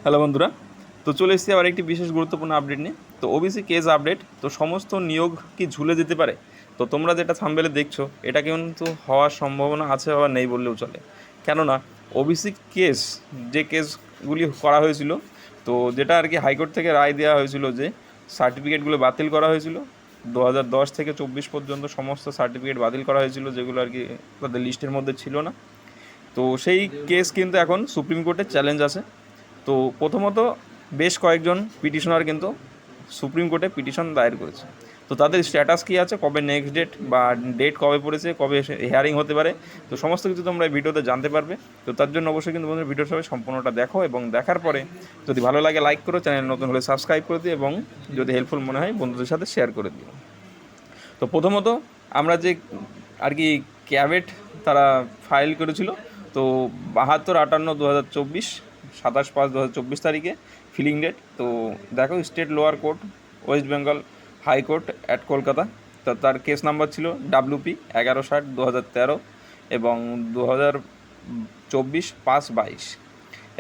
Hello বন্ধুরা, তো চলে এসেছি আবার একটি বিশেষ গুরুত্বপূর্ণ আপডেট নিয়ে। তো ওবিসি কেস আপডেট, তো সমস্ত নিয়োগ কি ঝুলে যেতে পারে? তো তোমরা যেটা থাম্বনেলে দেখছো এটা কিন্তু হওয়ার সম্ভাবনা আছে বা নেই বললেও চলে। কেননা ওবিসি কেস, যে কেসগুলি করা হয়েছিল, তো যেটা আর কি হাইকোর্ট থেকে রায় দেওয়া হয়েছিল যে সার্টিফিকেটগুলো বাতিল করা হয়েছিল 2010 থেকে 24 পর্যন্ত সমস্ত সার্টিফিকেট বাতিল করা হয়েছিল, যেগুলো আর কি তাদের লিস্টের মধ্যে ছিল না। তো সেই কেস কিন্তু এখন সুপ্রিম কোর্টে চ্যালেঞ্জ আছে। তো প্রথমত বেশ কয়েকজন পিটিশনার কিন্তু সুপ্রিম কোর্টে পিটিশন দায়ের করেছে। তো তাদের স্ট্যাটাস কী আছে, কবে নেক্সট ডেট বা ডেট কবে পড়েছে, কবে হিয়ারিং হতে পারে, তো সমস্ত কিছু তোমরা এই ভিডিওতে জানতে পারবে। তো তার জন্য অবশ্যই কিন্তু বন্ধুরা ভিডিওর সবাই সম্পূর্ণটা দেখো, এবং দেখার পরে যদি ভালো লাগে লাইক করো, চ্যানেল নতুন হলে সাবস্ক্রাইব করে দিও, এবং যদি হেল্পফুল মনে হয় বন্ধুদের সাথে শেয়ার করে দিও। তো প্রথমত আমরা যে আর কি ক্যাবেট তারা ফাইল করেছিল, তো 72/58/2024, 27/5/2024 তারিখে ফিলিং ডেট। তো দেখো, state lower court, West Bengal high court at Kolkata. তো তার কেস নাম্বার ছিল WP 1160/2013 এবং 2024-5-22,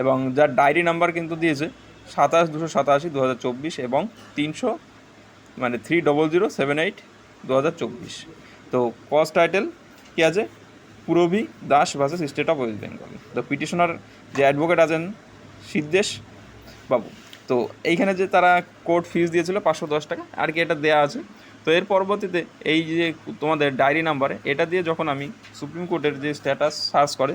এবং যার ডায়েরি নাম্বার কিন্তু দিয়েছে 27/287/2024 এবং 300 মানে 30078/2024। তো কজ টাইটেল কী আছে, Purabi Das versus state of West Bengal. তো পিটিশনার যে অ্যাডভোকেট আছেন সিদ্ধেশ বাবু। তো এইখানে যে তারা কোর্ট ফিস দিয়েছিল 510 টাকা আর কি, এটা দেওয়া আছে। তো এর পরবর্তীতে এই যে তোমাদের ডায়েরি নাম্বারে এটা দিয়ে যখন আমি সুপ্রিম কোর্টের যে স্ট্যাটাস সার্চ করে,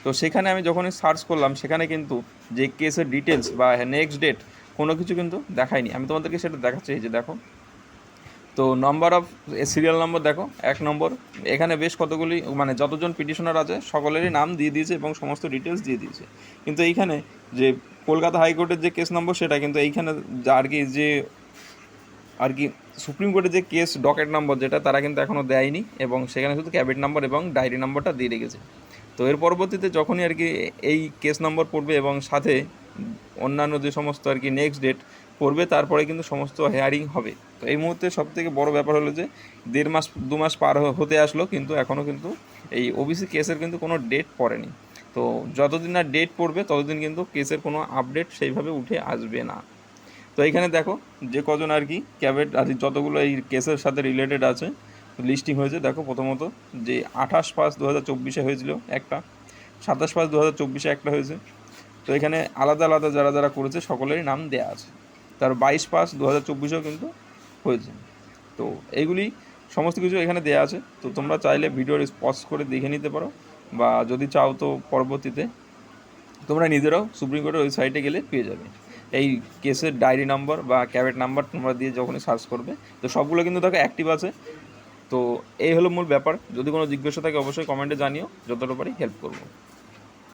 তো সেখানে আমি যখনই সার্চ করলাম সেখানে কিন্তু যে কেসের ডিটেলস বা নেক্সট ডেট কোনো কিছু কিন্তু দেখায়নি। আমি তোমাদেরকে সেটা দেখাচ্ছি, এই যে দেখো। তো নাম্বার অফ সিরিয়াল নম্বর দেখো, 1 নম্বর। এখানে বেশ কতগুলি মানে যতজন পিটিশনার আছে সকলেরই নাম দিয়ে দিয়েছে এবং সমস্ত ডিটেলস দিয়ে দিয়েছে। কিন্তু এইখানে যে কলকাতা হাইকোর্টের যে কেস নম্বর সেটা কিন্তু এইখানে আর কি যে আর কি সুপ্রিম কোর্টের যে কেস ডকেট নম্বর যেটা তারা কিন্তু এখনও দেয়নি, এবং সেখানে শুধু ক্যাবিনেট নাম্বার এবং ডায়েরি নাম্বারটা দিয়ে রেখেছে। তো এর পরবর্তীতে যখনই আর কি এই কেস নম্বর পড়বে এবং সাথে অন্যান্য যে সমস্ত আর কি নেক্সট ডেট পড়বে, তারপরে কিন্তু সমস্ত হেয়ারিং হবে। তো এই মুহূর্তে সবথেকে বড় ব্যাপার হলো যে 1.5 মাস 2 মাস পার হতে আসলো, কিন্তু এখনও কিন্তু এই ওবিসি কেসের কিন্তু কোনো ডেট পড়েনি। তো যতদিন না ডেট পড়বে ততদিন কিন্তু কেসের কোনো আপডেট সেইভাবে উঠে আসবে না। তো এইখানে দেখো যে কজন আর কি ক্যাবেট আর যতগুলো এই কেসের সাথে রিলেটেড আছে লিস্টিং হয়েছে। দেখো প্রথমত যে 28/5/2024 হয়েছিল একটা, 27/5/2024 একটা হয়েছে। তো এখানে আলাদা আলাদা যারা যারা করেছে সকলেরই নাম দেওয়া আছে। তার 22/5/2024 কিন্তু হয়েছে। তো এইগুলি সমস্ত কিছু এখানে দেওয়া আছে। তো তোমরা চাইলে ভিডিওর পজ করে দেখে নিতে পারো, বা যদি চাও তো পরবর্তীতে তোমরা নিজেরাও সুপ্রিম কোর্টের ওয়েবসাইটে গেলে পেয়ে যাবে। এই কেসের ডায়েরি নাম্বার বা ক্যাবেট নাম্বার তোমরা দিয়ে যখনই সার্চ করবে, তো সবগুলো কিন্তু দেখো অ্যাক্টিভ আছে। তো এই হলো মূল ব্যাপার। যদি কোনো জিজ্ঞাসা থাকে অবশ্যই কমেন্টে জানিও, যতটা পারি হেল্প করবো।